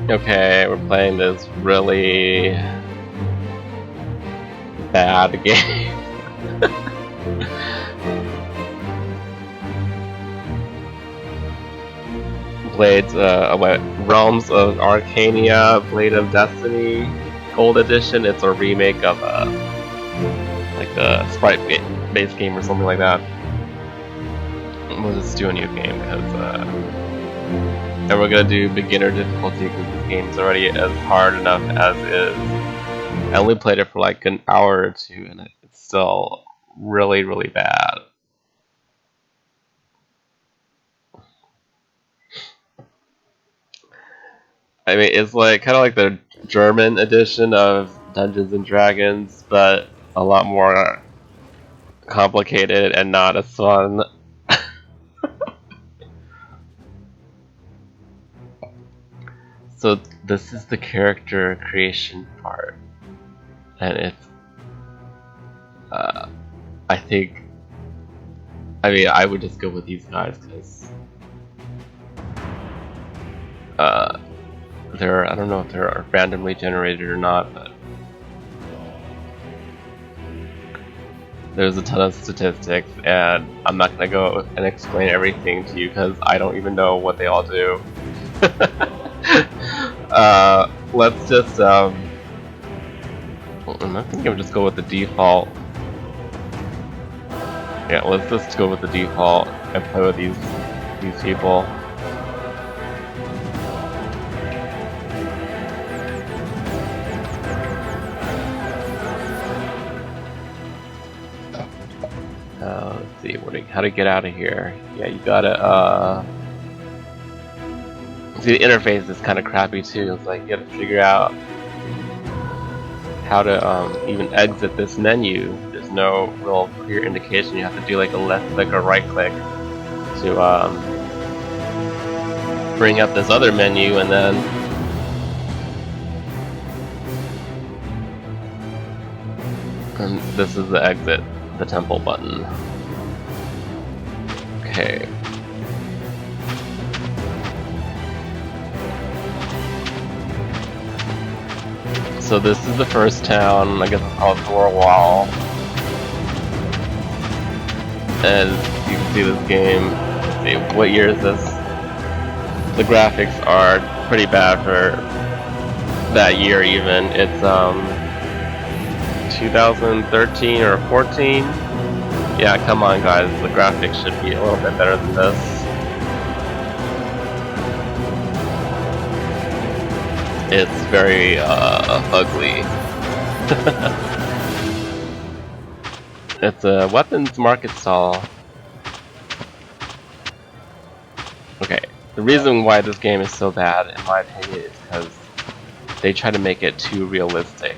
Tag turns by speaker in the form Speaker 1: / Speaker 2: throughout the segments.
Speaker 1: Okay, we're playing this really bad game. Blades, Realms of Arkania, Blade of Destiny, Gold Edition. It's a remake of like the sprite-based game or something like that. We'll just do a new game because, and we're gonna do beginner difficulty because this game is already as hard enough as is. I only played it for like an hour or two, and it's still really, really bad. I mean, it's like kind of like the German edition of Dungeons and Dragons, but a lot more complicated and not as fun. So this is the character creation part, and it's, I think, I mean, I would just go with these guys because, I don't know if they're randomly generated or not, but there's a ton of statistics, and I'm not gonna go and explain everything to you because I don't even know what they all do. Let's just, I think I'll just go with the default. Yeah, let's just go with the default and play with these people. Let's see, how to get out of here. Yeah, you gotta, see, the interface is kind of crappy too. It's like you gotta figure out how to even exit this menu. There's no real clear indication. You have to do like a left click or right click to bring up this other menu, and then this is the exit, the temple button. Okay. So this is the first town. I guess it's called Thorwall. And you can see this game. Let's see, what year is this? The graphics are pretty bad for that year even. It's 2013 or 14. Yeah, come on guys, the graphics should be a little bit better than this. It's very ugly. It's a weapons market stall. Okay, the reason why this game is so bad, in my opinion, is because they try to make it too realistic.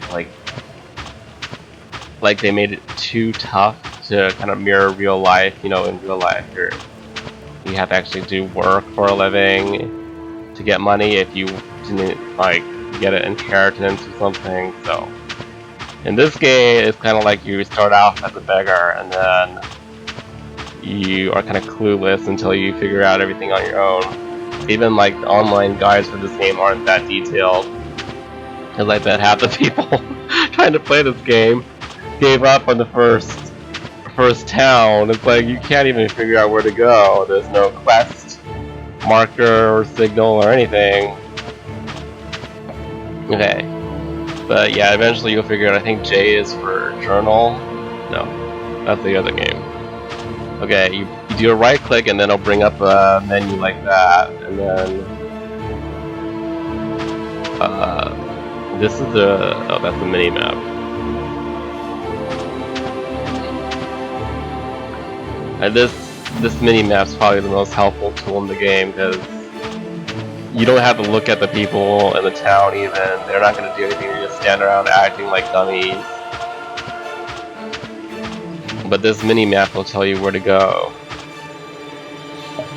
Speaker 1: Like they made it too tough to kind of mirror real life. You know, in real life, you have to actually do work for a living to get money if you didn't like get an inheritance or something. So in this game, it's kind of like you start off as a beggar, and then you are kind of clueless until you figure out everything on your own. Even like the online guides for this game aren't that detailed. Cause I bet half the people trying to play this game gave up on the first town. It's like you can't even figure out where to go. There's no quest marker or signal or anything. Okay, but yeah, eventually you'll figure out. I think J is for journal. No, that's the other game. Okay, you do a right click and then it'll bring up a menu like that, and then this is oh, that's the mini map. And this mini map's probably the most helpful tool in the game because you don't have to look at the people in the town even. They're not going to do anything. They just stand around acting like dummies. But this mini map will tell you where to go.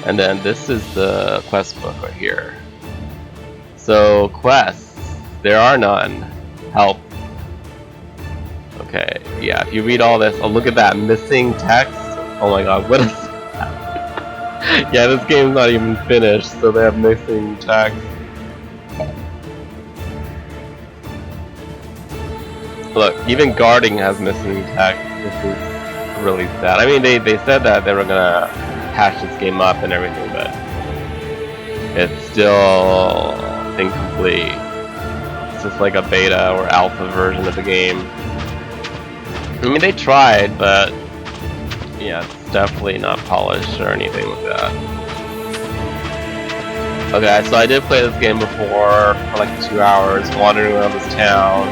Speaker 1: And then this is the quest book right here. So quests, there are none. Help. Okay, yeah, if you read all this, oh look at that, missing text. Oh my god, what is that? Yeah, this game's not even finished, so they have missing text. Look, even guarding has missing tech. This is really sad. I mean, they said that they were gonna patch this game up and everything, but it's still incomplete. It's just like a beta or alpha version of the game. I mean, they tried, but yeah, it's definitely not polished or anything like that. Okay, so I did play this game before for like 2 hours, wandering around this town.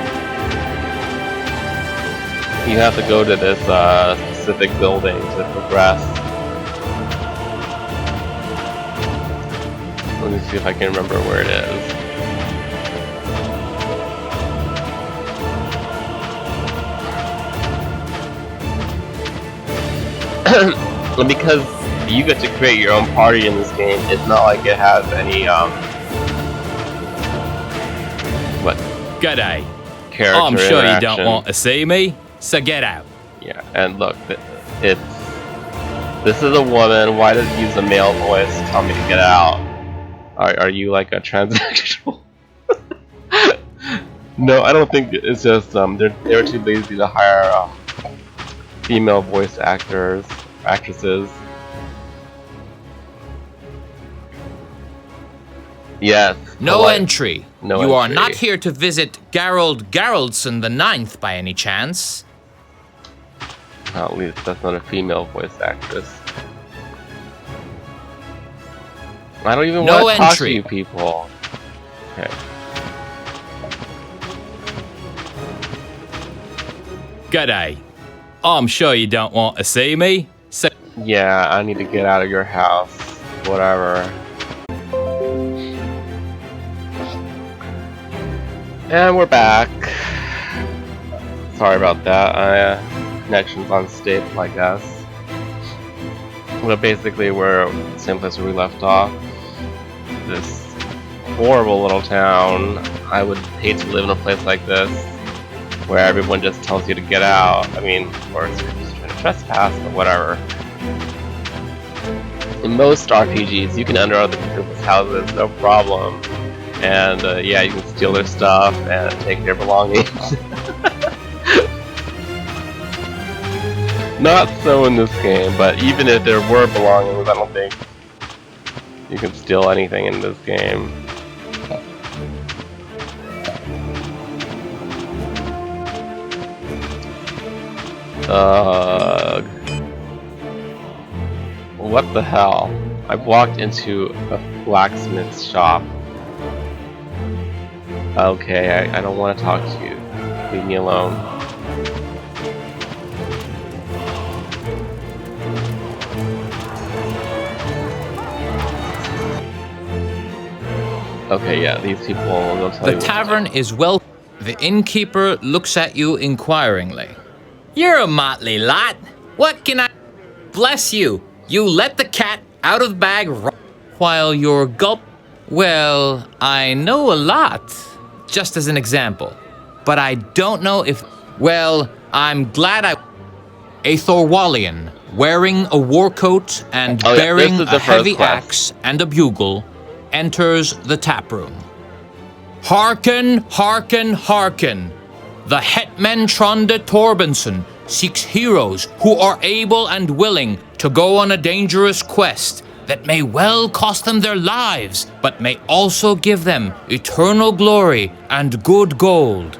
Speaker 1: You have to go to this specific building to progress. Let me see if I can remember where it is. And because you get to create your own party in this game, it's not like it has any what?
Speaker 2: G'day.
Speaker 1: Character
Speaker 2: I'm sure you
Speaker 1: interaction.
Speaker 2: don't want to see me, so get out.
Speaker 1: Yeah, and look, this is a woman. Why does it use a male voice to tell me to get out? Are you like a transsexual? No, I don't think it's just they were too lazy to hire female voice actresses. Yes.
Speaker 2: No entry.
Speaker 1: No
Speaker 2: you are
Speaker 1: entry.
Speaker 2: not here to visit Gerald Geraldson the Ninth by any chance.
Speaker 1: At least that's not a female voice actress. I don't even
Speaker 2: No
Speaker 1: want to talk to
Speaker 2: entry.
Speaker 1: you people. Okay.
Speaker 2: G'day. I'm sure you don't want to see me, so
Speaker 1: Yeah, I need to get out of your house. Whatever. And we're back. Sorry about that. Connection's unstable, I guess. But basically, we're the same place where we left off. This horrible little town. I would hate to live in a place like this, where everyone just tells you to get out. I mean, of course, you're just trying to trespass, but whatever. In most RPGs, you can enter other people's houses, no problem. And yeah, you can steal their stuff and take their belongings. Not so in this game, but even if there were belongings, I don't think you can steal anything in this game. What the hell? I've walked into a blacksmith's shop. Okay, I don't want to talk to you. Leave me alone. Okay, yeah, these people will tell you.
Speaker 2: the tavern is well. The innkeeper looks at you inquiringly. You're a motley lot. What can I... Bless you. You let the cat out of the bag while you're gulp. Well, I know a lot, just as an example. But I don't know if... Well, I'm glad I... A Thorwallian, wearing a war coat and bearing
Speaker 1: this is the
Speaker 2: a heavy
Speaker 1: first quest.
Speaker 2: axe and a bugle, enters the taproom. Hearken, hearken, hearken. The Hetman Tronde Torbenson seeks heroes who are able and willing to go on a dangerous quest that may well cost them their lives, but may also give them eternal glory and good gold.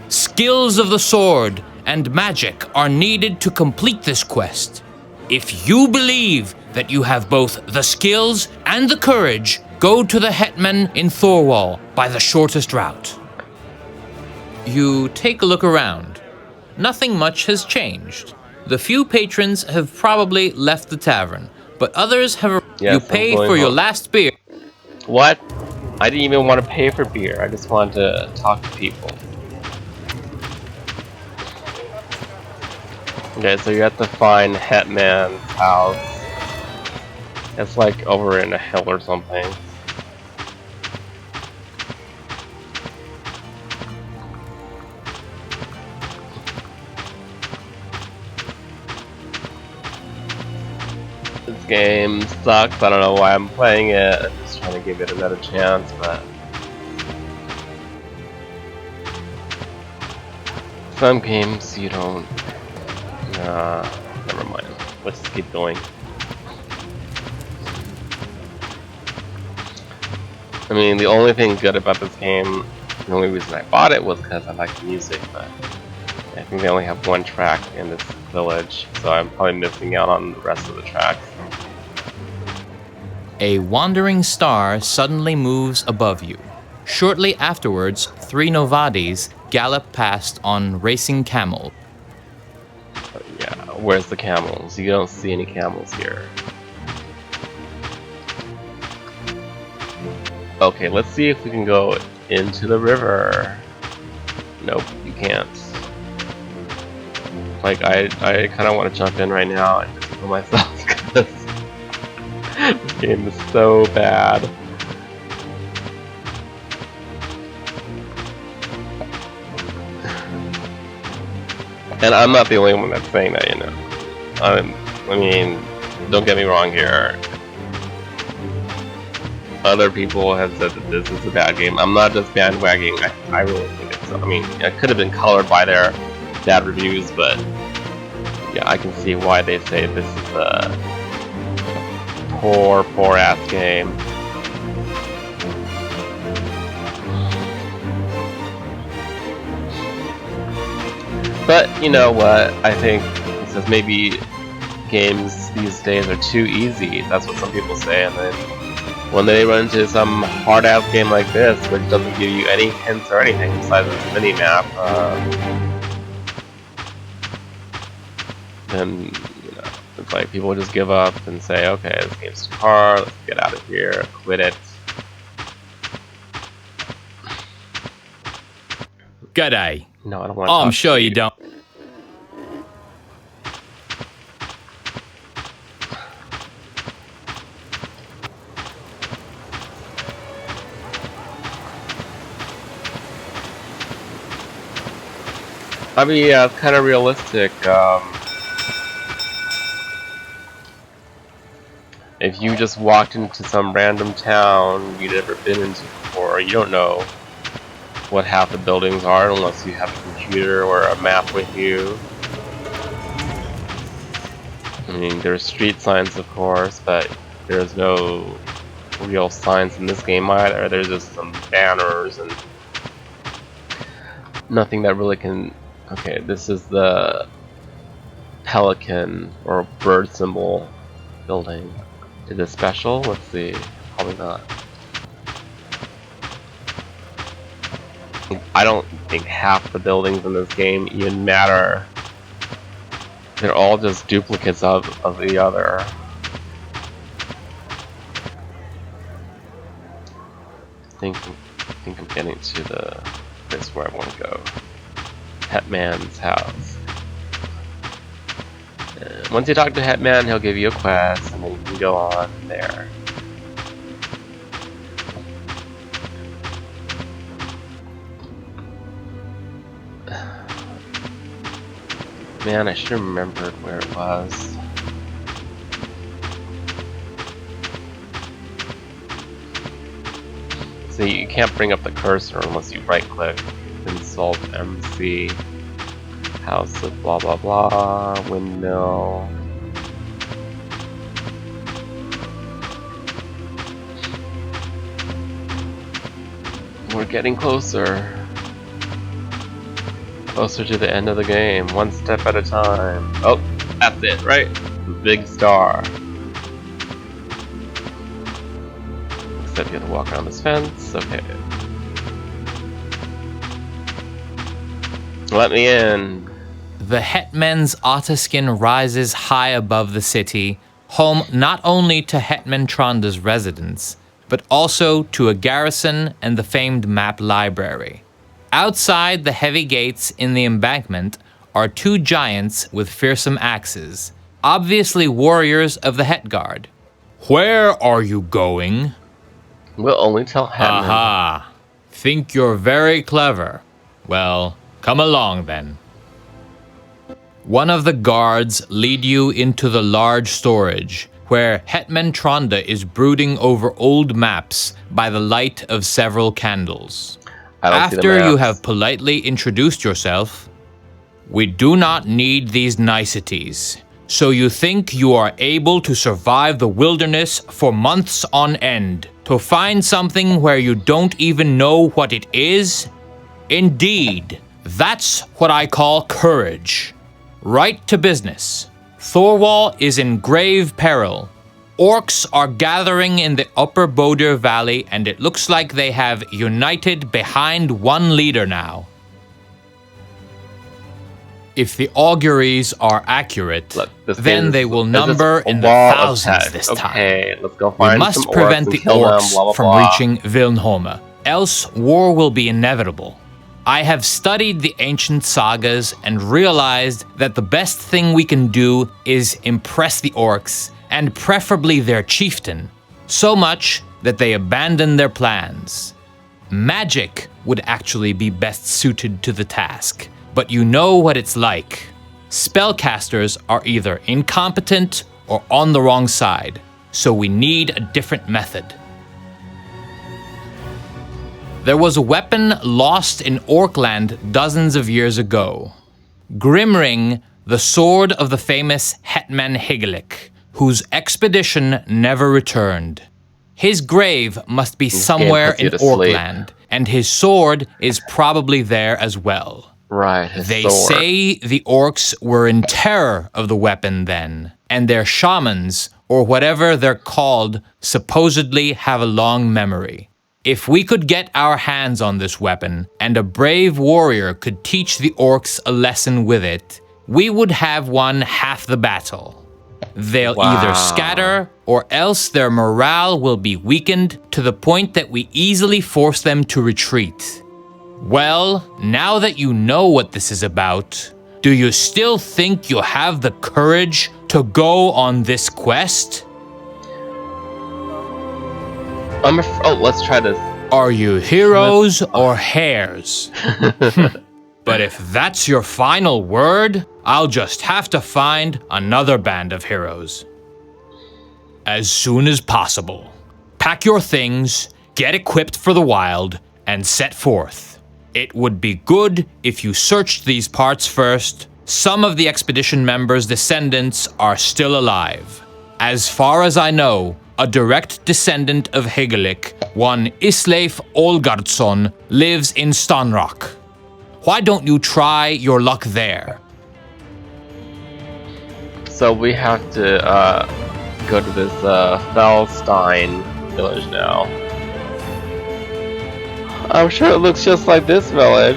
Speaker 2: Skills of the sword and magic are needed to complete this quest. If you believe that you have both the skills and the courage, go to the Hetman in Thorwall by the shortest route. You take a look around. Nothing much has changed. The few patrons have probably left the tavern, but others have...
Speaker 1: Yes,
Speaker 2: you pay for your last beer.
Speaker 1: What? I didn't even want to pay for beer. I just wanted to talk to people. Okay, so you have to find Hetman's house. It's like over in a hill or something. This game sucks. I don't know why I'm playing it. I'm just trying to give it another chance, but Some games you don't. Never mind. Let's just keep going. I mean, the only thing good about this game, the only reason I bought it was because I like the music, but I think they only have one track in this village, so I'm probably missing out on the rest of the tracks.
Speaker 2: A wandering star suddenly moves above you. Shortly afterwards, 3 Novadis gallop past on racing camels.
Speaker 1: Yeah, where's the camels? You don't see any camels here. Okay, let's see if we can go into the river. Nope, you can't. Like, I kind of want to jump in right now and just kill myself because this game is so bad. And I'm not the only one that's saying that, you know. I mean, don't get me wrong here. Other people have said that this is a bad game. I'm not just bandwagging. I really think it's. I mean, it could have been colored by their bad reviews, but yeah, I can see why they say this is a poor ass game. But you know what? I think it says maybe games these days are too easy. That's what some people say, and then when they run into some hard-ass game like this, which doesn't give you any hints or anything besides this mini-map, then you know, it's like people just give up and say, okay, this game's too hard, let's get out of here, quit it.
Speaker 2: G'day.
Speaker 1: No, I don't want to.
Speaker 2: Oh, I'm sure you don't.
Speaker 1: I mean, yeah, it's kind of realistic. If you just walked into some random town you'd never been into before, you don't know what half the buildings are unless you have a computer or a map with you. I mean, there's street signs, of course, but there's no real signs in this game either. There's just some banners and nothing that really can. Okay, this is the pelican or bird symbol building. Is it special? Let's see. Probably not. I don't think half the buildings in this game even matter. They're all just duplicates of the other. I think I'm getting to the place where I want to go. Hetman's house. Once you talk to Hetman, he'll give you a quest, and then you can go on there. Man, I should have remembered where it was. So you can't bring up the cursor unless you right-click. Insult MC. House of blah blah blah. Windmill. We're getting closer. Closer to the end of the game, one step at a time. Oh, that's it, right? Big star. Except you have to walk around this fence. Okay. Let me in.
Speaker 2: The Hetman's Otterskin rises high above the city, home not only to Hetman Tronda's residence, but also to a garrison and the famed map library. Outside the heavy gates in the embankment are 2 giants with fearsome axes, obviously warriors of the Het Guard. Where are you going?
Speaker 1: We'll only tell Hetman.
Speaker 2: Aha! Think you're very clever. Well, come along then. One of the guards lead you into the large storage, where Hetman Tronda is brooding over old maps by the light of several candles. After you have politely introduced yourself, We do not need these niceties. So you think you are able to survive the wilderness for months on end, to find something where you don't even know what it is? Indeed, that's what I call courage. Right to business. Thorwall is in grave peril. Orcs are gathering in the upper Bodir Valley, and it looks like they have united behind one leader now. If the auguries are accurate,
Speaker 1: Look,
Speaker 2: then they will number in the thousands this time.
Speaker 1: Okay, let's go find
Speaker 2: We must
Speaker 1: some
Speaker 2: prevent
Speaker 1: orcs
Speaker 2: the
Speaker 1: and kill them,
Speaker 2: orcs
Speaker 1: blah, blah,
Speaker 2: from
Speaker 1: blah.
Speaker 2: reaching Vilnhome, else war will be inevitable. I have studied the ancient sagas and realized that the best thing we can do is impress the orcs, and preferably their chieftain, so much that they abandon their plans. Magic would actually be best suited to the task, but you know what it's like. Spellcasters are either incompetent or on the wrong side, so we need a different method. There was a weapon lost in Orkland dozens of years ago. Grimring, the sword of the famous Hetman Higgelik, whose expedition never returned. His grave must be somewhere in Orkland, and his sword is probably there as well.
Speaker 1: Right,
Speaker 2: They
Speaker 1: sword.
Speaker 2: say the orcs were in terror of the weapon then, and their shamans, or whatever they're called, supposedly have a long memory. If we could get our hands on this weapon, and a brave warrior could teach the orcs a lesson with it, we would have won half the battle. They'll either scatter, or else their morale will be weakened to the point that we easily force them to retreat. Well, now that you know what this is about, do you still think you have the courage to go on this quest?
Speaker 1: Let's try this.
Speaker 2: Are you heroes or hares? But if that's your final word, I'll just have to find another band of heroes. As soon as possible. Pack your things, get equipped for the wild, and set forth. It would be good if you searched these parts first. Some of the expedition members' descendants are still alive. As far as I know, a direct descendant of Higgelik, one Isleif Olgardsson, lives in Stanrock. Why don't you try your luck there?
Speaker 1: So we have to go to this Felstein village now. I'm sure it looks just like this village.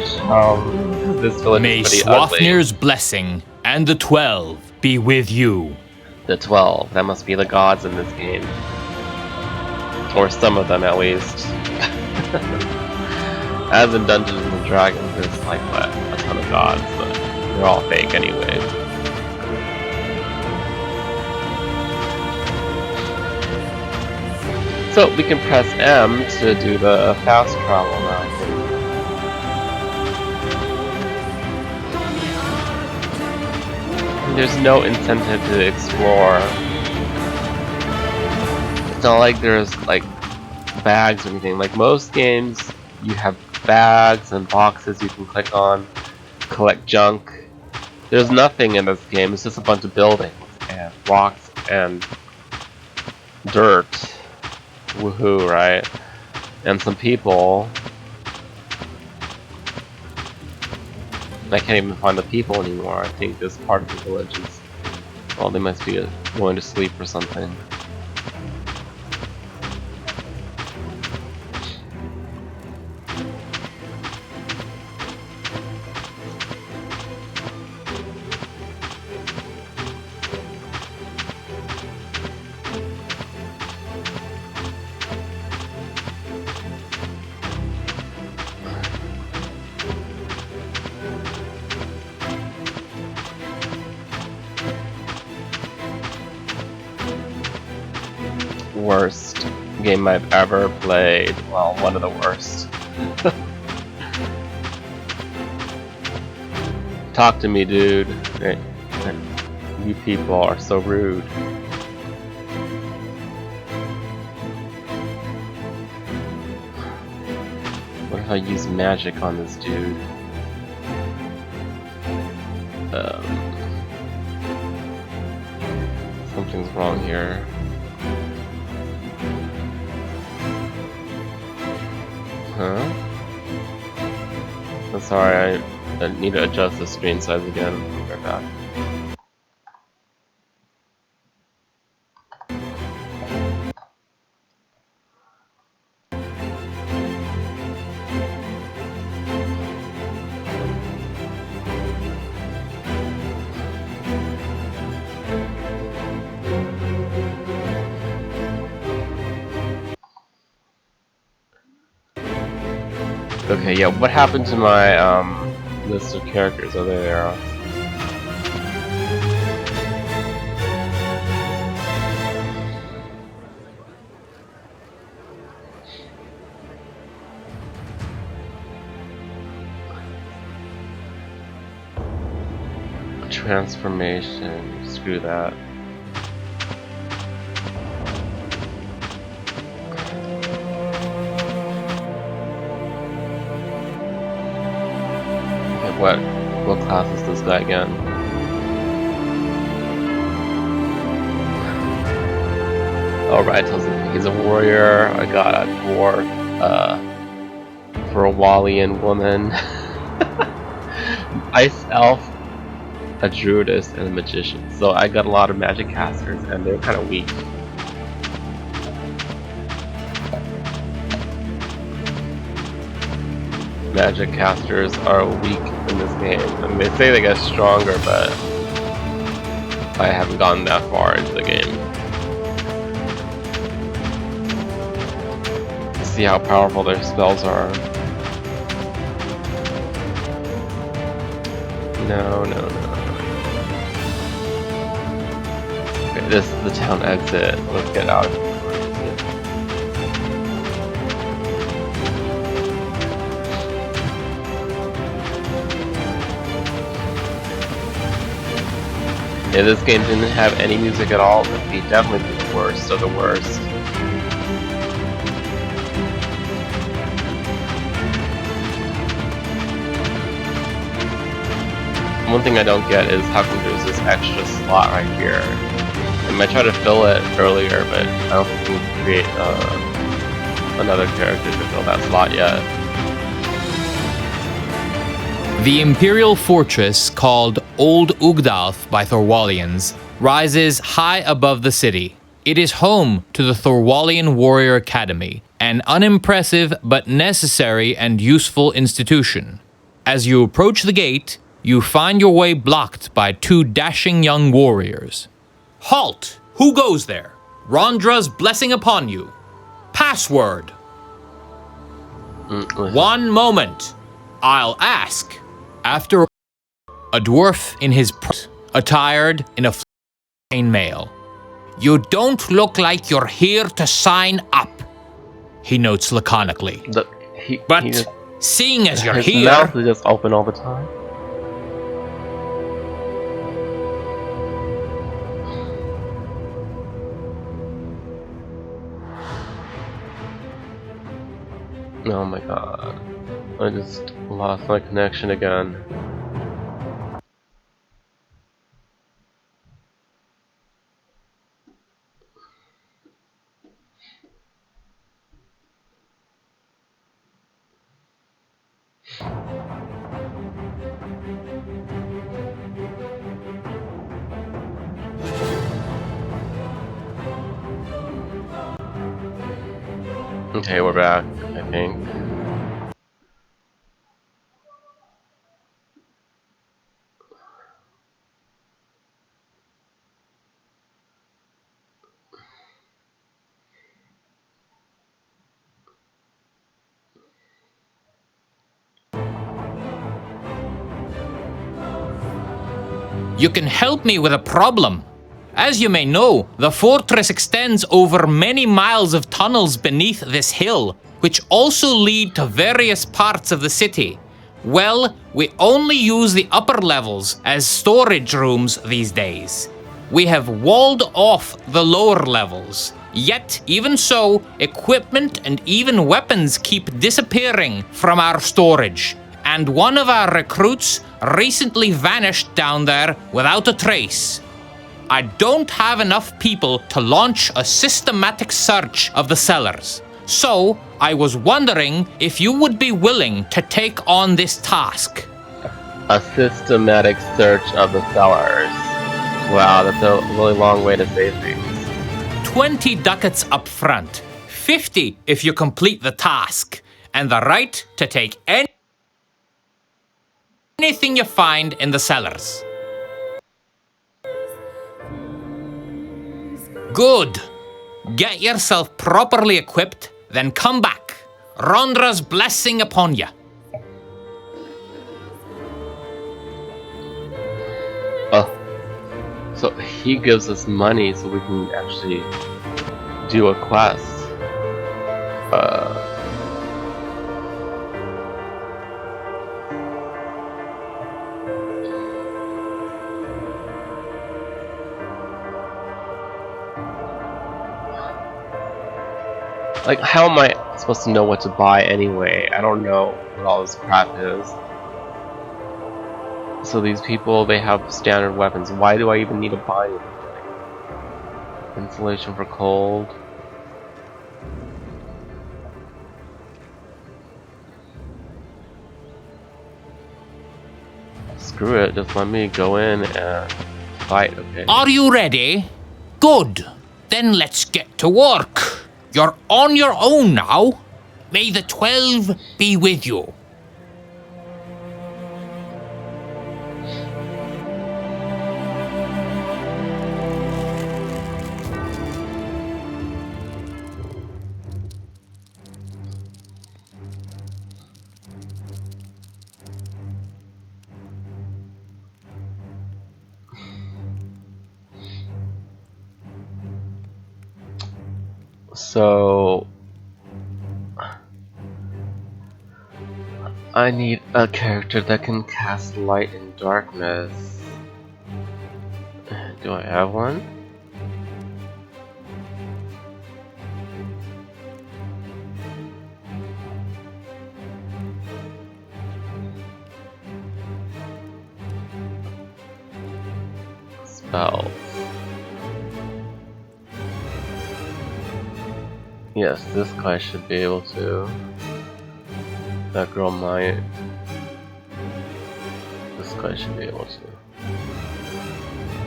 Speaker 1: This village
Speaker 2: May
Speaker 1: is pretty ugly.
Speaker 2: Swafnir's blessing and the 12 be with you.
Speaker 1: The 12. That must be the gods in this game. Or some of them, at least. As in Dungeons and Dragons, there's like, what, a ton of gods, but they're all fake anyway. So we can press M to do the fast travel now. There's no incentive to explore. It's not like there's like bags or anything. Like most games, you have bags and boxes you can click on, collect junk. There's nothing in this game. It's just a bunch of buildings and rocks and dirt. Woohoo, right? And some people. I can't even find the people anymore. I think this part of the village is... well, they must be going to sleep or something. Worst game I've ever played. Well, one of the worst. Talk to me, dude. Hey, you people are so rude. What if I use magic on this dude? wrong here? Huh? I'm sorry, I need to adjust the screen size again. I'll be right back. Okay, yeah, what happened to my list of characters? Oh, there they are. Transformation, screw that. What class is this guy again? Alright, he's a warrior, I got a dwarf, Thorwallian woman, ice elf, a druidess, and a magician. So I got a lot of magic casters, and they're kind of weak. Magic casters are weak in this game. I mean, they say they get stronger, but I haven't gotten that far into the game. See how powerful their spells are. No. Okay, this is the town exit. Let's get out of here. If this game didn't have any music at all, it would be definitely the worst of the worst. One thing I don't get is how come there's this extra slot right here. I might try to fill it earlier, but I don't think we can create another character to fill that slot yet.
Speaker 2: The imperial fortress, called Old Ugdalf by Thorwallians, rises high above the city. It is home to the Thorwallian Warrior Academy, an unimpressive but necessary and useful institution. As you approach the gate, you find your way blocked by two dashing young warriors. Halt! Who goes there? Rondra's blessing upon you. Password. 1 moment. I'll ask. After a dwarf in his attired in a chainmail. You don't look like you're here to sign up, he notes laconically. But seeing as you're here...
Speaker 1: His mouth is just open all the time. Oh my god. I just lost my connection again. Okay, we're back, I think.
Speaker 2: You can help me with a problem. As you may know, the fortress extends over many miles of tunnels beneath this hill, which also lead to various parts of the city. Well, we only use the upper levels as storage rooms these days. We have walled off the lower levels. Yet, even so, equipment and even weapons keep disappearing from our storage. And one of our recruits recently vanished down there without a trace. I don't have enough people to launch a systematic search of the cellars. So, I was wondering if you would be willing to take on this task.
Speaker 1: A systematic search of the cellars. Wow, that's a really long way to say things.
Speaker 2: 20 ducats up front, 50 if you complete the task, and the right to take anything you find in the cellars. Good. Get yourself properly equipped, then come back. Rondra's blessing upon you.
Speaker 1: Oh, so he gives us money so we can actually do a quest. Like, how am I supposed to know what to buy anyway? I don't know what all this crap is. So these people, they have standard weapons. Why do I even need to buy anything? Insulation for cold. Screw it, just let me go in and fight, okay?
Speaker 2: Are you ready? Good. Then let's get to work. You're on your own now. May the 12 be with you.
Speaker 1: So I need a character that can cast light and darkness. Do I have one? Spells. Yes, this guy should be able to. That girl might. This guy should be able to.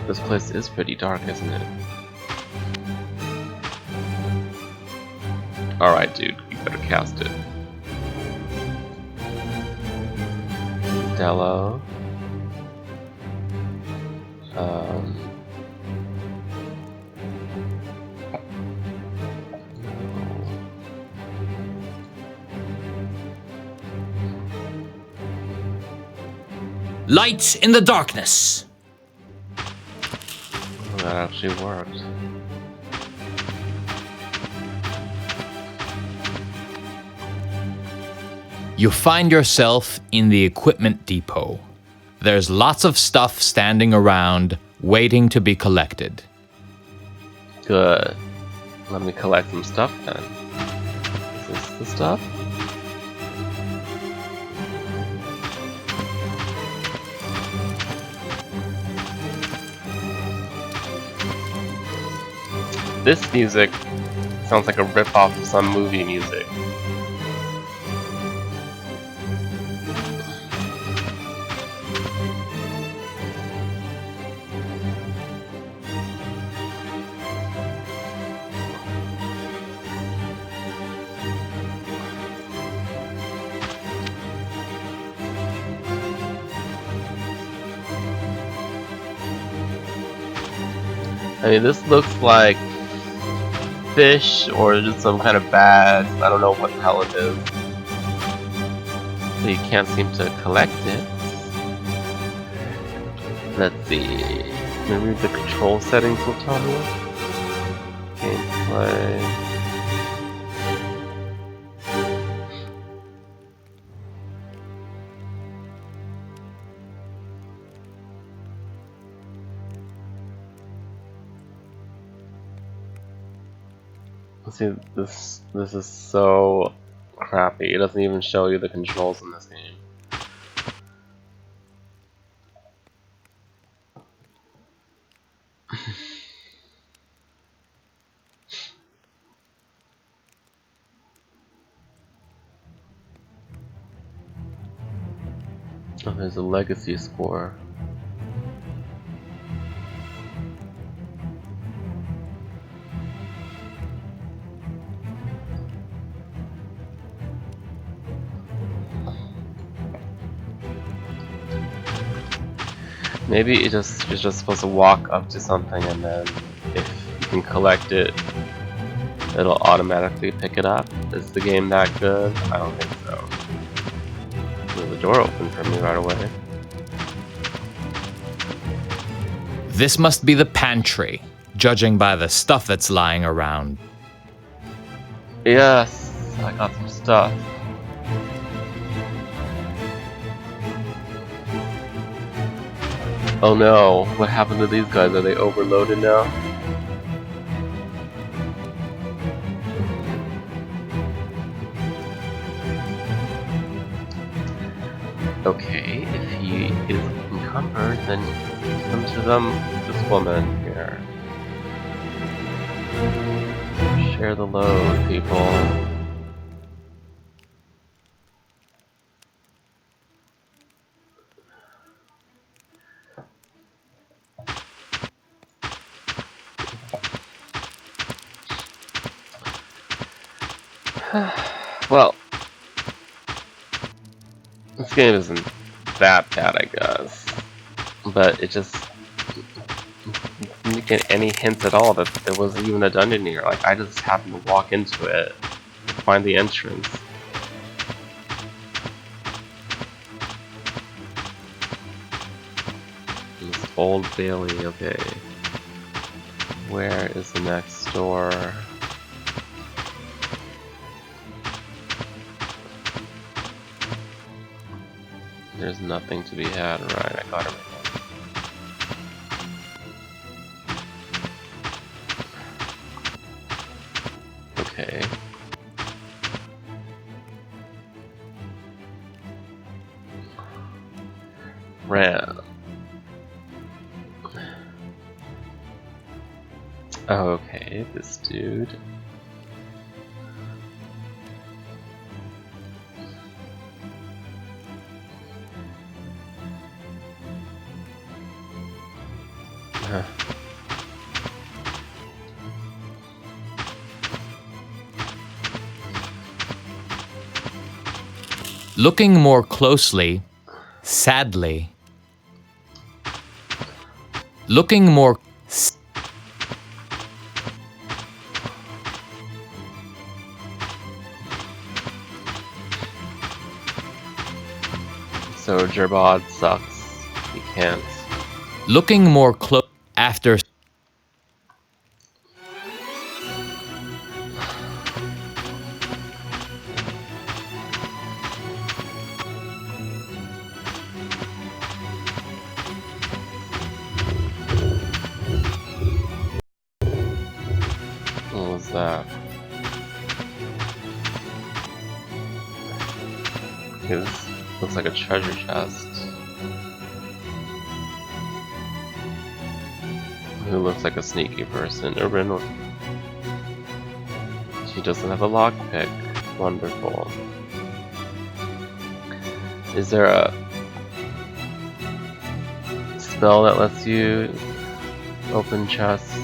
Speaker 1: This place is pretty dark, isn't it? Alright, dude, you better cast it. Dello.
Speaker 2: Lights in the darkness.
Speaker 1: That actually worked.
Speaker 2: You find yourself in the equipment depot. There's lots of stuff standing around, waiting to be collected.
Speaker 1: Good. Let me collect some stuff then. Is this the stuff? This music sounds like a rip-off of some movie music. I mean, this looks like fish or just some kind of bad, I don't know what the hell it is. So you can't seem to collect it. Let's see. Maybe the control settings will tell me. Gameplay. See, this is so crappy. It doesn't even show you the controls in this game. Oh, there's a legacy score. Maybe you're just supposed to walk up to something, and then if you can collect it, it'll automatically pick it up. Is the game that good? I don't think so. The door opened for me right away.
Speaker 2: This must be the pantry, judging by the stuff that's lying around.
Speaker 1: Yes, I got some stuff. Oh no, what happened to these guys? Are they overloaded now? Okay, if he is encumbered, then come to this woman here. Share the load, people. Well, this game isn't that bad, I guess, but it just didn't get any hints at all that there wasn't even a dungeon here. Like, I just happened to walk into it, find the entrance. This Old Bailey, okay. Where is the next door? There's nothing to be had, right? I got it. Okay. Ram. Okay, this dude.
Speaker 2: Looking more closely, sadly. Looking more.
Speaker 1: So Gerbod sucks. He can't.
Speaker 2: Looking more close after.
Speaker 1: What was that? This looks like a treasure chest. Who looks like a sneaky person? Urban. She doesn't have a lockpick. Wonderful. Is there a spell that lets you open chests?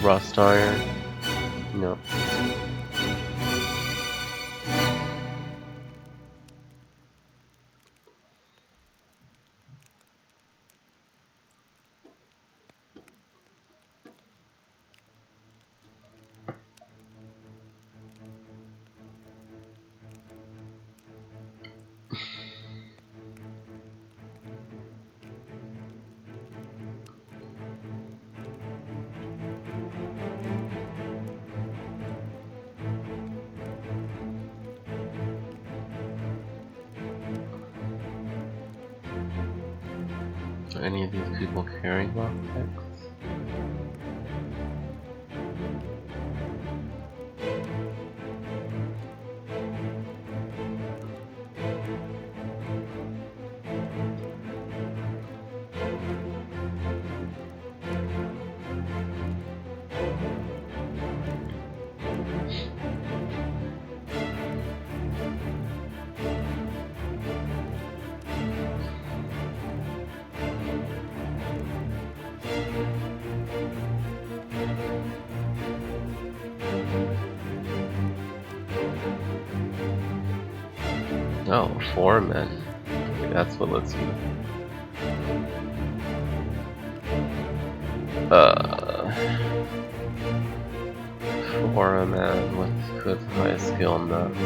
Speaker 1: Rust iron? No. Are any of these people carrying lockpicks? Oh, foreman. Okay, that's what lets you. Foreman with high skill enough.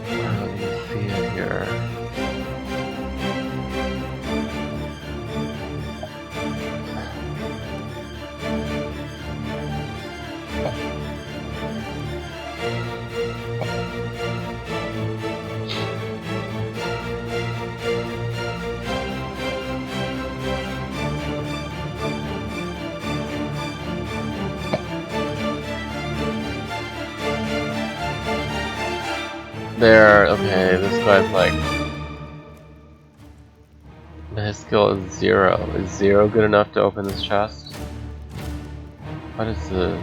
Speaker 1: How do you see it here? There, okay, this guy's like... His skill is 0. Is 0 good enough to open this chest? What is the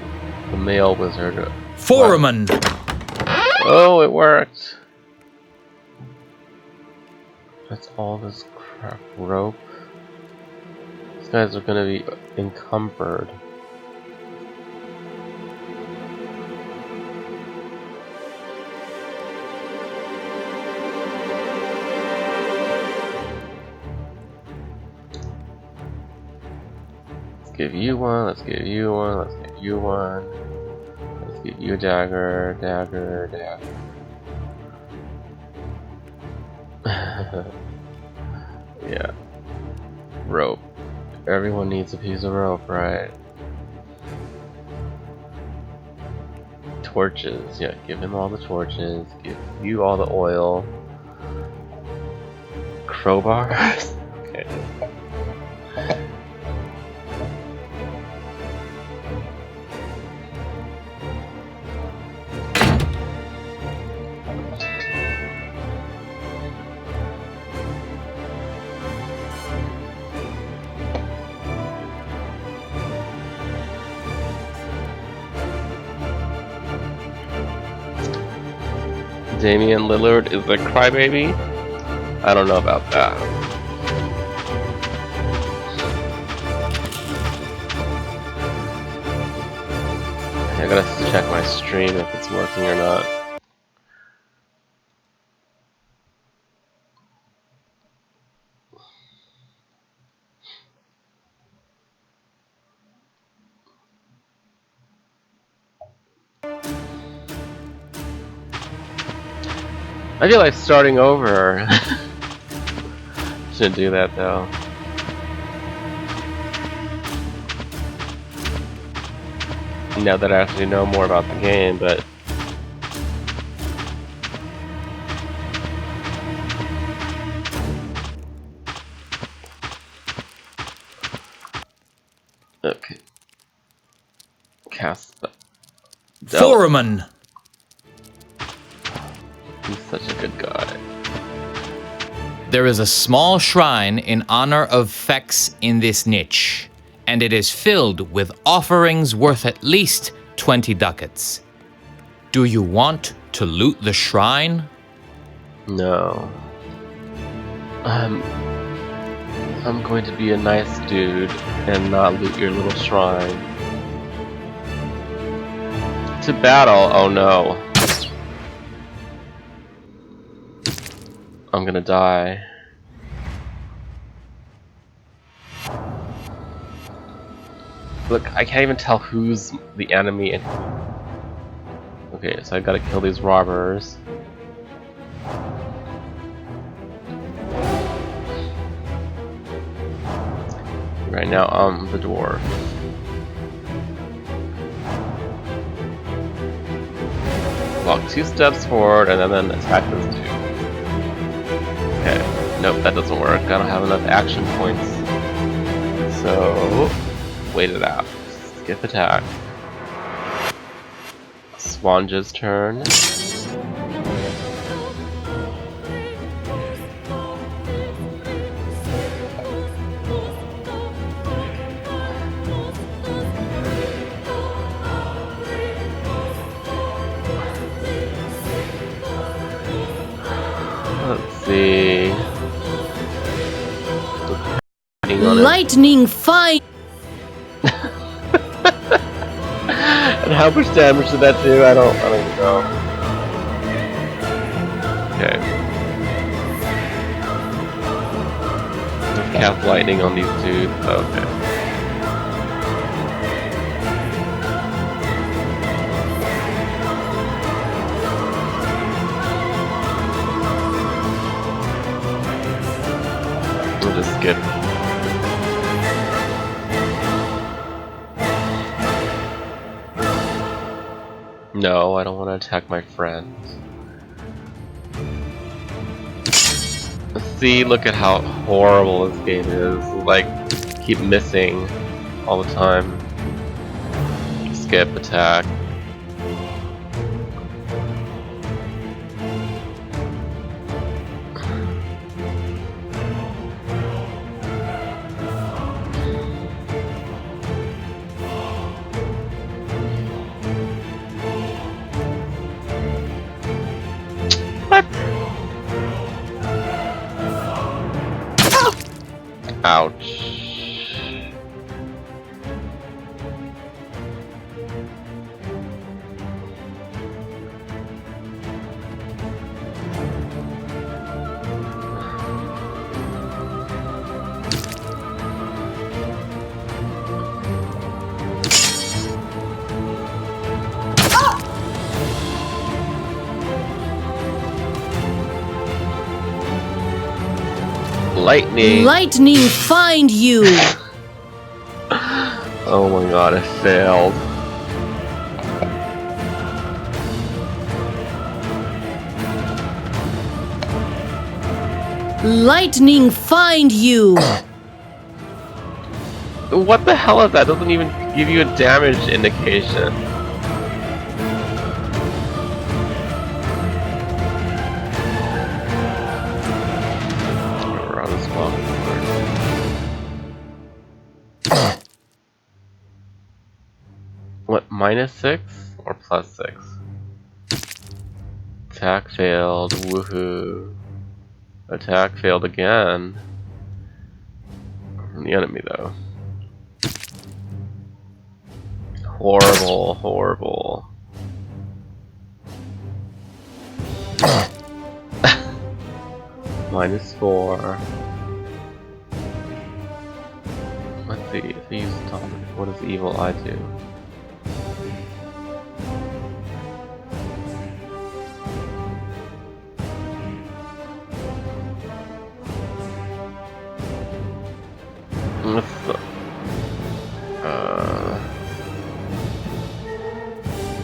Speaker 1: male wizard?
Speaker 2: Foreman!
Speaker 1: Oh, it worked! That's all this crap. Rope. These guys are gonna be encumbered. Let's give you one, let's give you one, let's give you one. Let's give you a dagger, dagger, dagger. Yeah. Rope. Everyone needs a piece of rope, right? Torches. Yeah, give him all the torches. Give you all the oil. Crowbars? Okay. Damian Lillard is a crybaby? I don't know about that. I gotta check my stream if it's working or not. I feel like starting over. Shouldn't do that though. Now that I actually know more about the game, but okay. Cast the
Speaker 2: Foreman!
Speaker 1: He's such a good guy.
Speaker 2: There is a small shrine in honor of Fex in this niche, and it is filled with offerings worth at least 20 ducats. Do you want to loot the shrine?
Speaker 1: No. I'm going to be a nice dude and not loot your little shrine. To battle, oh no. I'm gonna die. Look, I can't even tell who's the enemy and... Okay, so I gotta kill these robbers. Right now, I'm the dwarf. Walk 2 steps forward and then attack this dude. Okay, nope, that doesn't work. I don't have enough action points. So, wait it out. Skip attack. Swanja's turn. Let's see.
Speaker 3: Lightning fight.
Speaker 1: how much damage did that do? I don't even know. Okay. Let's cast lightning on these dudes. Okay. We'll just skip. No, I don't want to attack my friends. See, look at how horrible this game is. Like, keep missing all the time. Skip, attack. What? Ouch. Lightning.
Speaker 3: Lightning find you.
Speaker 1: Oh my god, I failed.
Speaker 3: Lightning find you.
Speaker 1: What the hell is that? Doesn't even give you a damage indication. Around this wall. What, -6 or +6? Attack failed, woohoo. Attack failed again. From the enemy though. Horrible, horrible. -4. Let's see, if he uses dominant, what does evil eye do?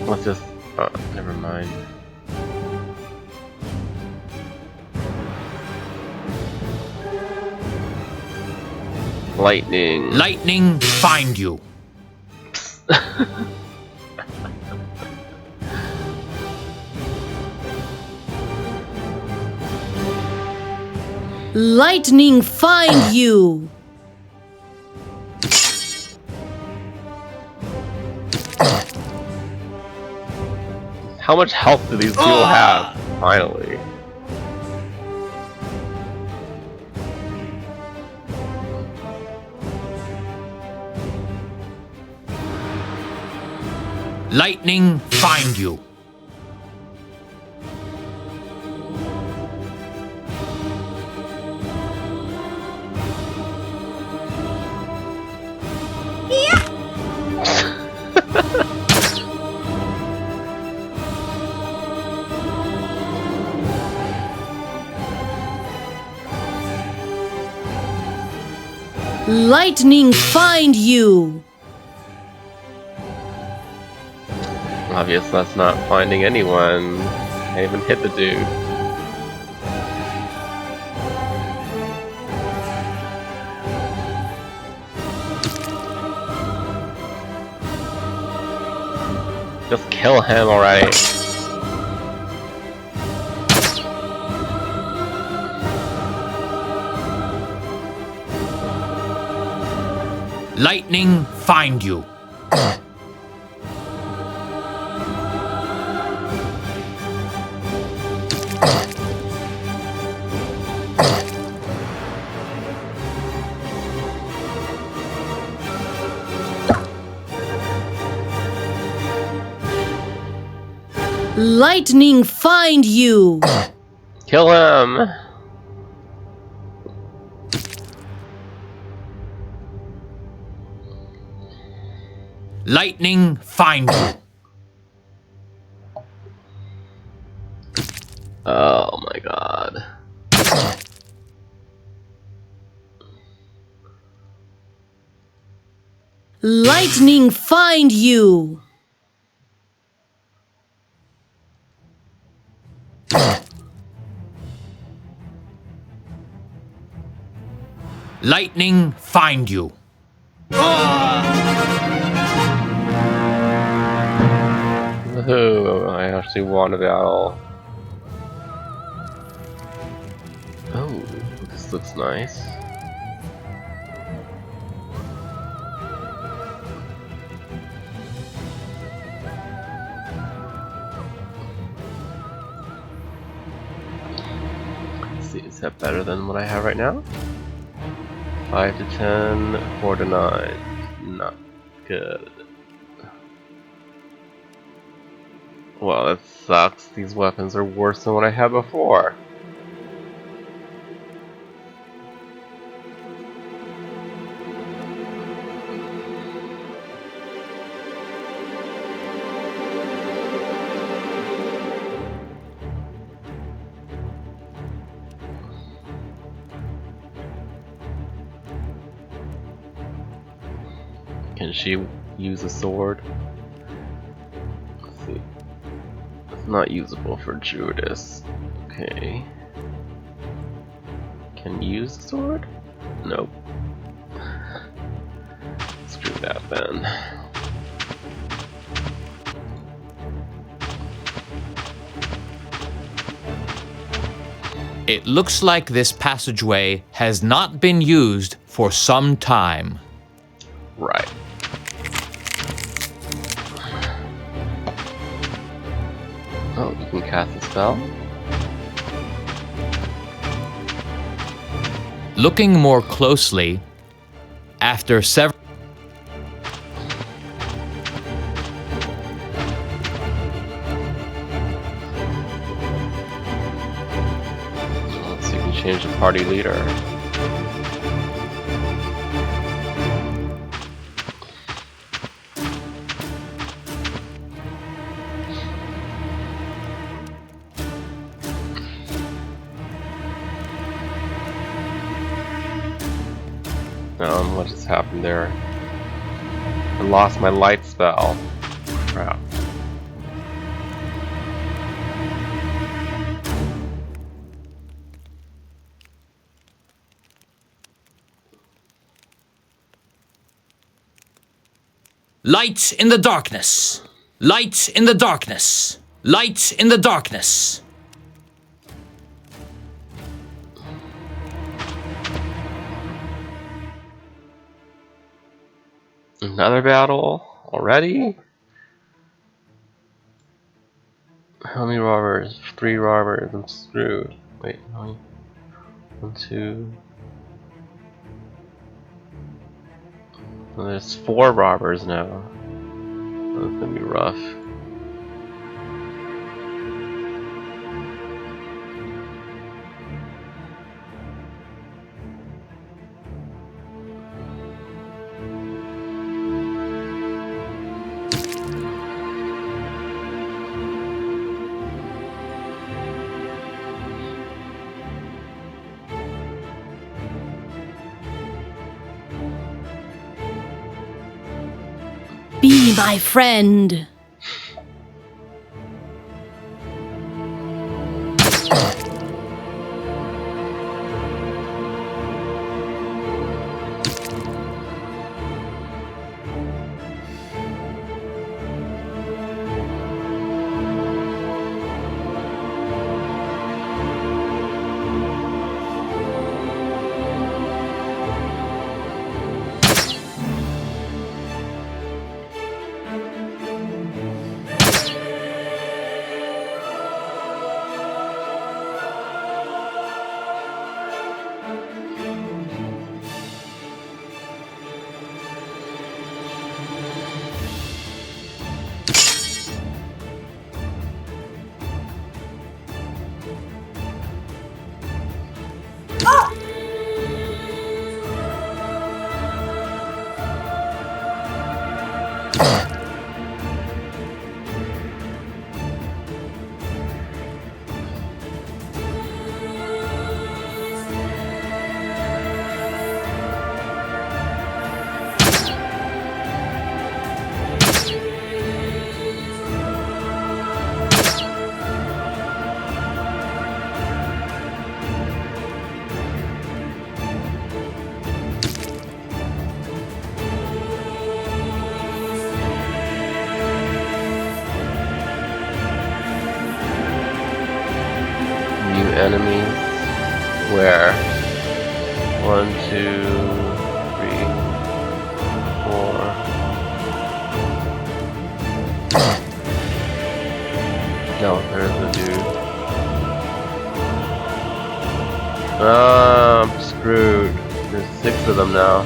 Speaker 1: Let's just, never mind. Lightning.
Speaker 2: Lightning find you.
Speaker 3: Lightning find you.
Speaker 1: How much health do these people have? Finally.
Speaker 2: Lightning find you.
Speaker 3: Lightning find you.
Speaker 1: Obvious that's not finding anyone. Can't even hit the dude. Just kill him already.
Speaker 2: Lightning find you.
Speaker 3: Lightning find you!
Speaker 1: Kill him!
Speaker 2: Lightning find you.
Speaker 1: Oh my god.
Speaker 3: Lightning find you!
Speaker 2: Lightning find you.
Speaker 1: Ooh, I actually won a battle. Oh, this looks nice. Let's see, is that better than what I have right now? 5 to 10, 4 to 9. Not good. Well, that sucks. These weapons are worse than what I had before. Can she use a sword? Let's see. It's not usable for Judas. Okay. Can you use the sword? Nope. Screw that then.
Speaker 2: It looks like this passageway has not been used for some time.
Speaker 1: Right. Oh, you can cast a spell?
Speaker 2: Looking more closely, after several
Speaker 1: So you can change the party leader. What just happened there? I lost my light spell. Crap.
Speaker 2: light in the darkness. Light in the darkness. Light in the darkness.
Speaker 1: Another battle already? How many robbers? 3 robbers. I'm screwed. Wait, how many? 1, 2. Well, there's 4 robbers now. That's gonna be rough.
Speaker 3: Be my friend.
Speaker 1: enemies. Where? 1, 2, 3, 4. No, there's the dude. Ah, I'm screwed. There's 6 of them now.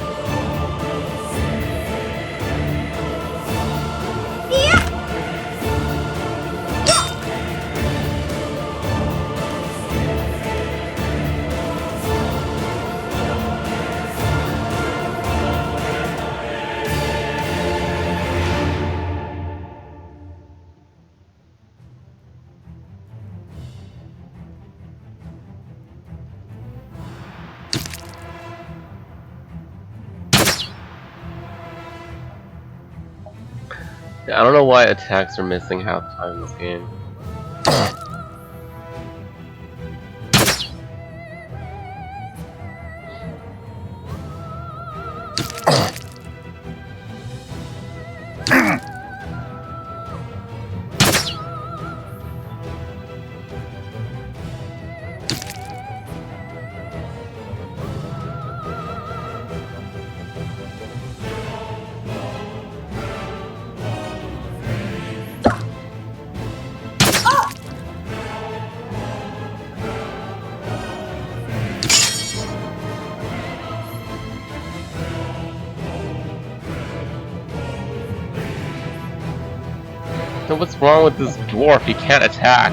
Speaker 1: Yeah, I don't know why attacks are missing half the time in this game. So what's wrong with this dwarf? He can't attack.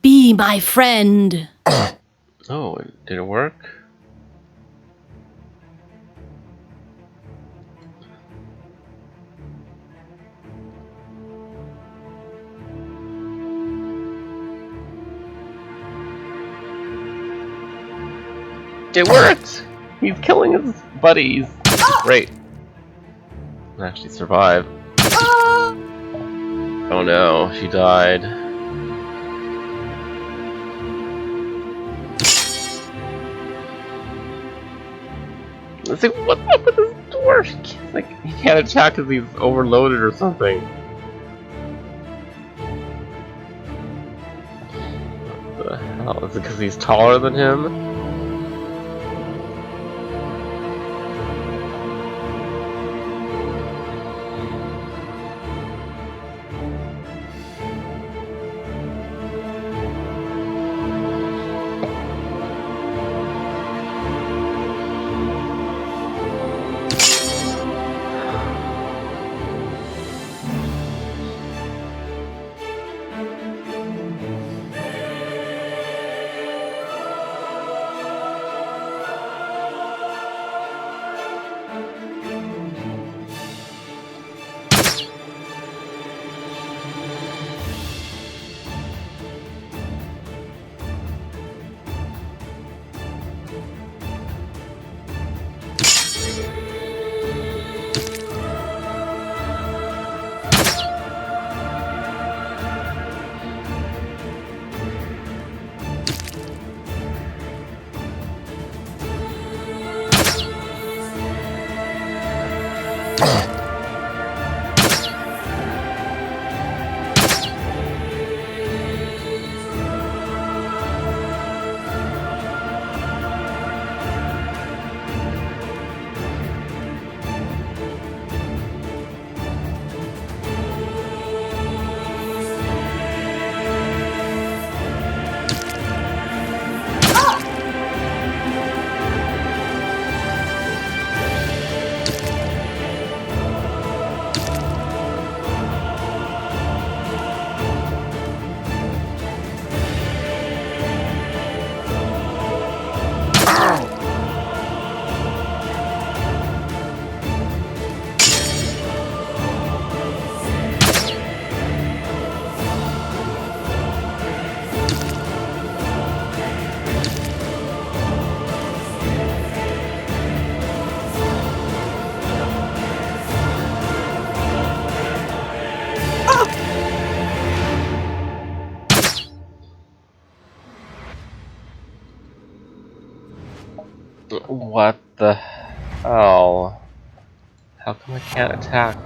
Speaker 3: Be my friend.
Speaker 1: Oh, did it work? It worked! He's killing his buddies. Great. Actually survive. Oh no, she died. It's like, what's up with this dwarf? Like, he can't attack because he's overloaded or something. What the hell? Is it because he's taller than him? What the hell? How come I can't attack?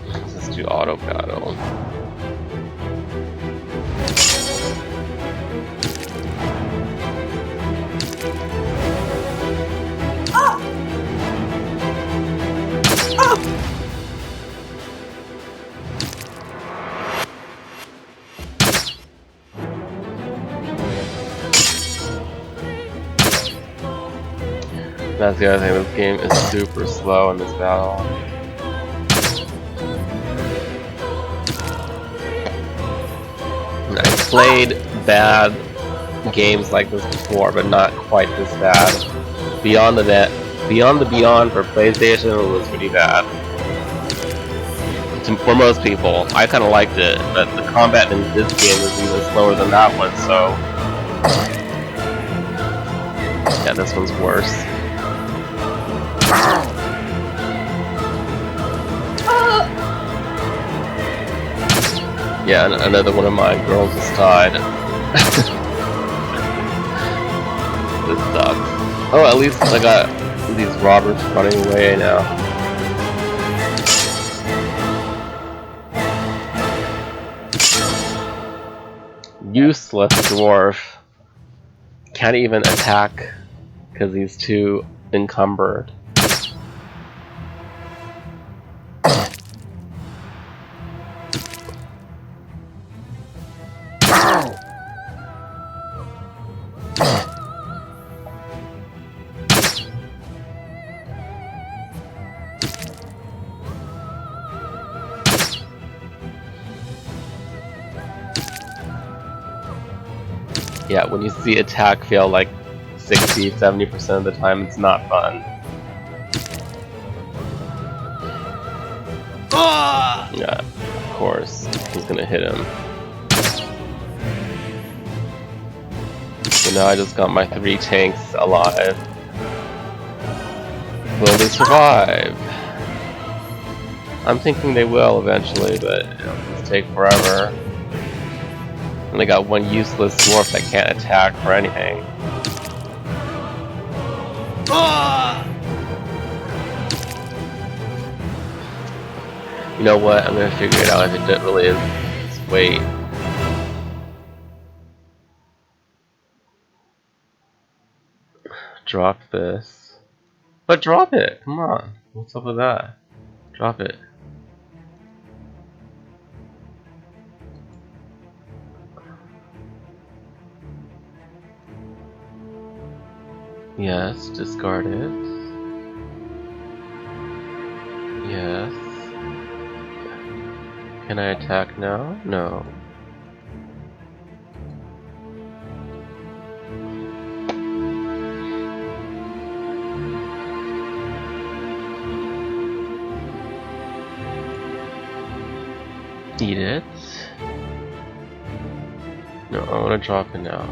Speaker 1: Let's just do auto battle. That's the other thing, this game is super slow in this battle. I played bad games like this before, but not quite this bad. Beyond the Beyond for PlayStation was pretty bad. For most people, I kind of liked it, but the combat in this game is even slower than that one, so... Yeah, this one's worse. Yeah, another one of my girls just died. This sucks. Oh, at least I got these robbers running away now. Useless dwarf. Can't even attack because he's too encumbered. Yeah, when you see attack fail like 60-70% of the time, it's not fun. Yeah, of course, he's gonna hit him. So now I just got my 3 tanks alive. Will they survive? I'm thinking they will eventually, but it'll just take forever. And they got one useless dwarf that can't attack for anything. You know what? I'm gonna figure it out if it really is. Just wait. Drop this. But drop it! Come on. What's up with that? Drop it. Yes, discard it. Yes. Can I attack now? No. Eat it. No, I want to drop it now.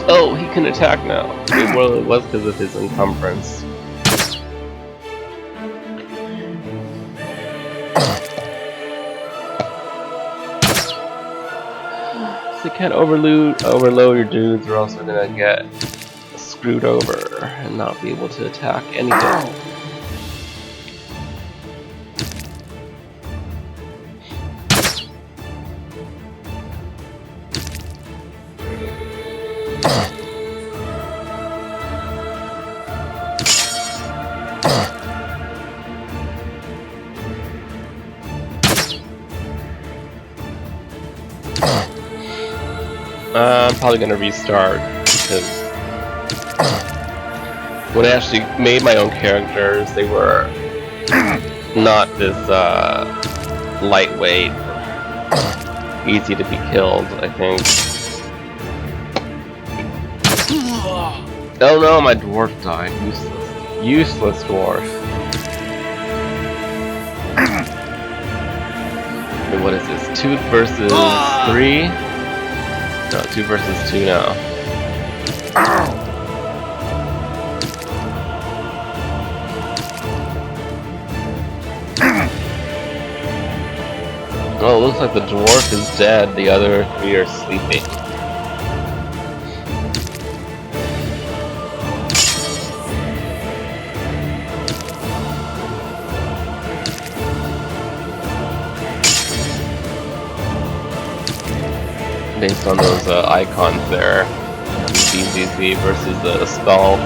Speaker 1: Oh, he can attack now. Well, it was because of his encumbrance. So you can't overload your dudes, or else they're gonna get screwed over and not be able to attack anything. I'm probably gonna restart because when I actually made my own characters, they were not this lightweight, easy to be killed, I think. Oh no, my dwarf died. Useless. Useless dwarf. Wait, what is this? 2 versus 3? No, 2 versus 2 now. Oh, it looks like the dwarf is dead, the other 3 are sleeping. Based on those icons there, ZZZ versus the skull.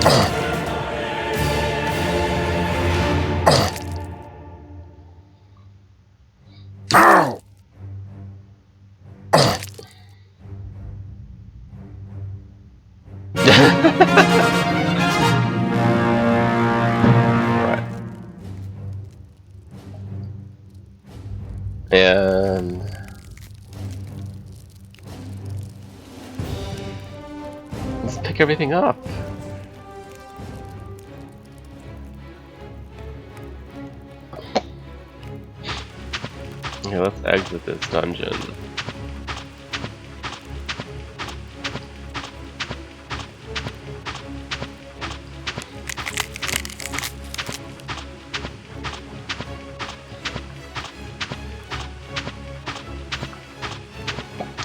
Speaker 1: Right. And let's pick everything up. Okay, let's exit this dungeon.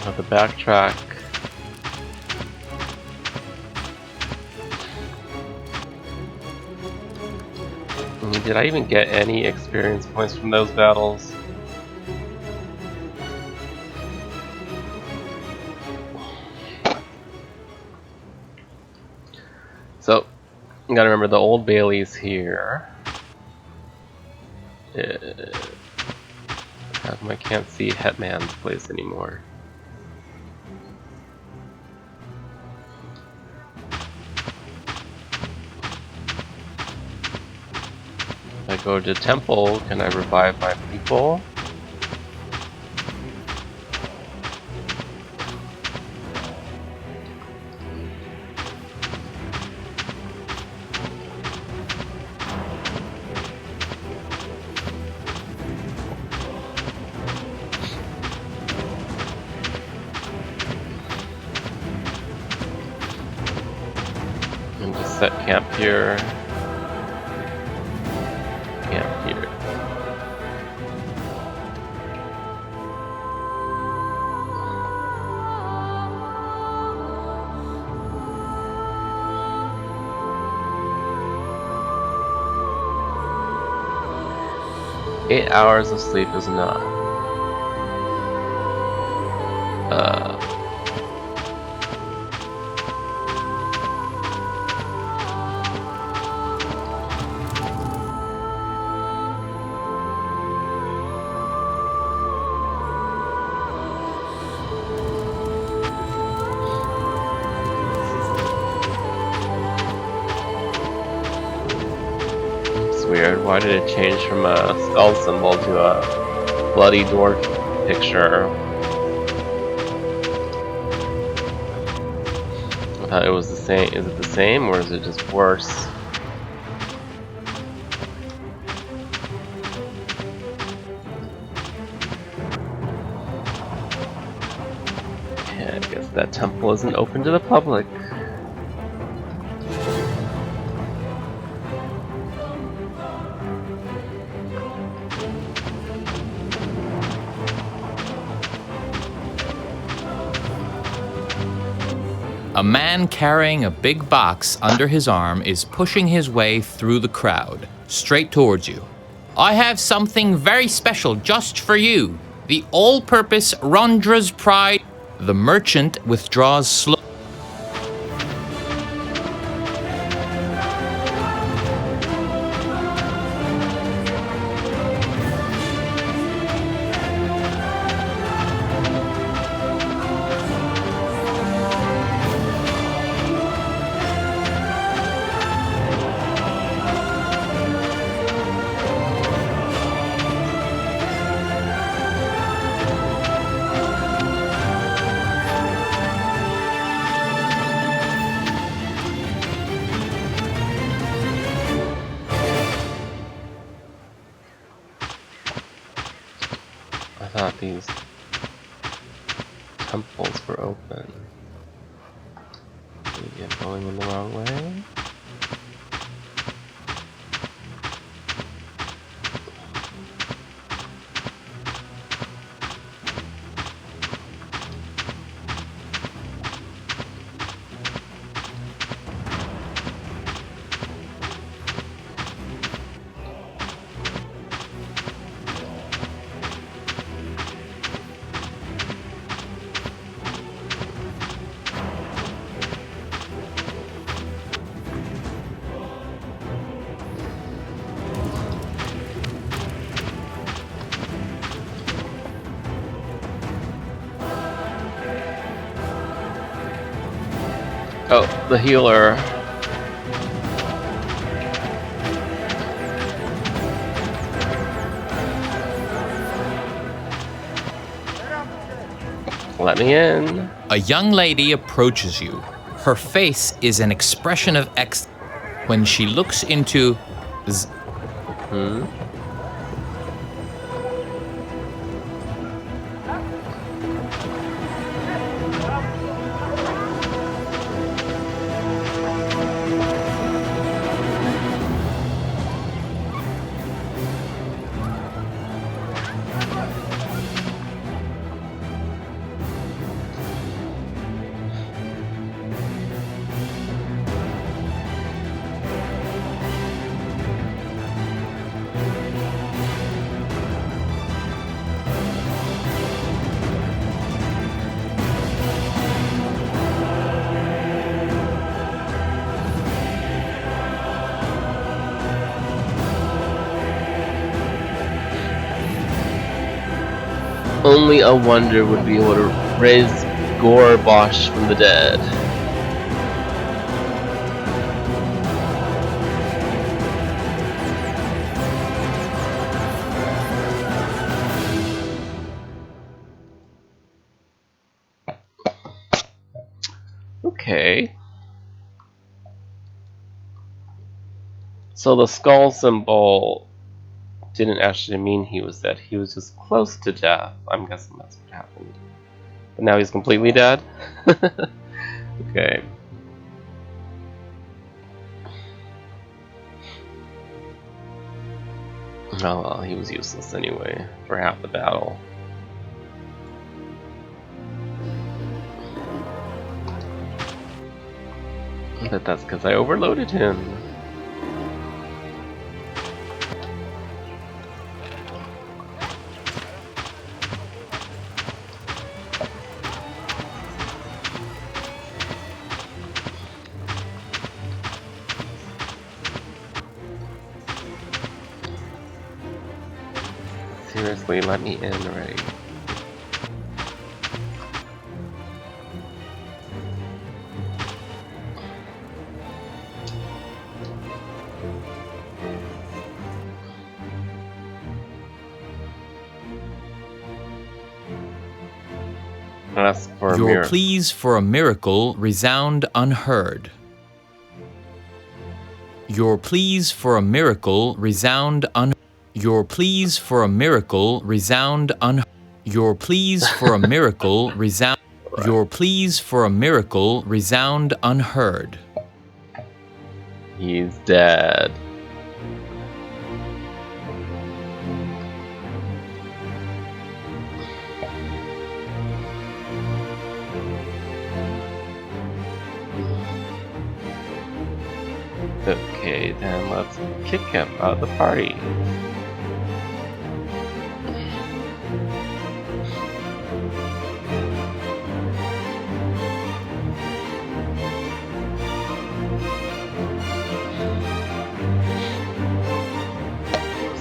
Speaker 1: Have to backtrack. Did I even get any experience points from those battles? So, you gotta remember the Old Bailey's here. How come I can't see Hetman's place anymore? If I go to temple, can I revive my people? And just set camp here. Camp here. Eight hours of sleep is enough. 's weird. Why did it change from a skull symbol to a bloody dwarf picture? I thought it was the same. Is it the same or is it just worse? Yeah, I guess that temple isn't open to the public.
Speaker 2: A man carrying a big box under his arm is pushing his way through the crowd, straight towards you. I have something very special just for you. The all-purpose Rondra's Pride. The merchant withdraws slowly.
Speaker 1: these temples were open. Maybe I'm going in the wrong way. Oh, the healer. Let me in.
Speaker 2: A young lady approaches you. Her face is an expression of when she looks into
Speaker 1: Only a wonder would be able to raise Gorbosh from the dead. Okay. So the skull symbol didn't actually mean he was dead. He was just close to death. I'm guessing that's what happened. But now he's completely dead? Okay. Oh well, he was useless anyway for half the battle. But that's because I overloaded him. Seriously, let me in already. Ask for a
Speaker 2: your
Speaker 1: miracle.
Speaker 2: pleas for a miracle resound unheard. Your pleas for a miracle resound unheard. Your pleas for a miracle resound unheard. Your pleas for a miracle resound. Your pleas for a miracle resound unheard.
Speaker 1: He's dead. Okay, then let's kick him out of the party.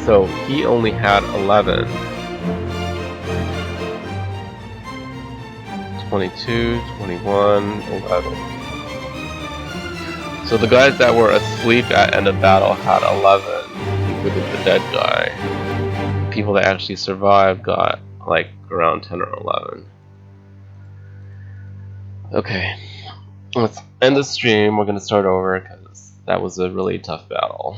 Speaker 1: So he only had 11. 22, 21, 11. So the guys that were asleep at end of battle had 11, including the dead guy. People that actually survived got like around 10 or 11. Okay, let's end the stream. We're gonna start over because that was a really tough battle.